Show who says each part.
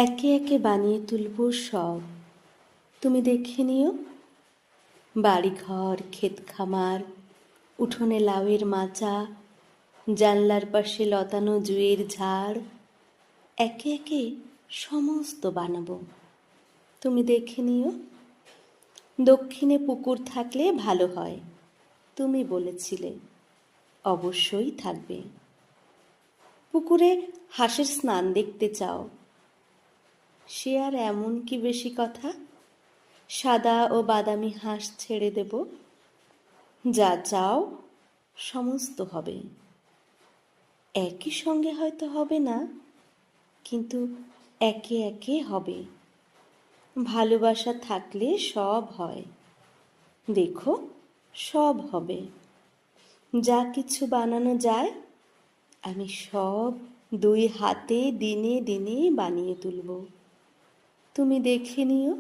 Speaker 1: একে একে বানিয়ে তুলব সব, তুমি দেখে নিও। বাড়িঘর, ক্ষেত খামার, উঠোনে লাউয়ের মাচা, জানলার পাশে লতানো জুঁয়ের ঝাড়, একে একে সমস্ত বানাবো, তুমি দেখে নিও। দক্ষিণে পুকুর থাকলে ভালো হয়, তুমি বলেছিলে, অবশ্যই থাকবে। পুকুরে হাঁসের স্নান দেখতে চাও, সে আর এমন কি বেশি কথা, সাদা ও বাদামি হাঁস ছেড়ে দেব, যা চাও সমস্ত হবে। একই সঙ্গে হয়তো হবে না, কিন্তু একে একে হবে। ভালোবাসা থাকলে সব হয়, দেখো সব হবে। যা কিছু বানানো যায় আমি সব দুই হাতে দিনে দিনে বানিয়ে তুলব, তুমি দেখে নিও।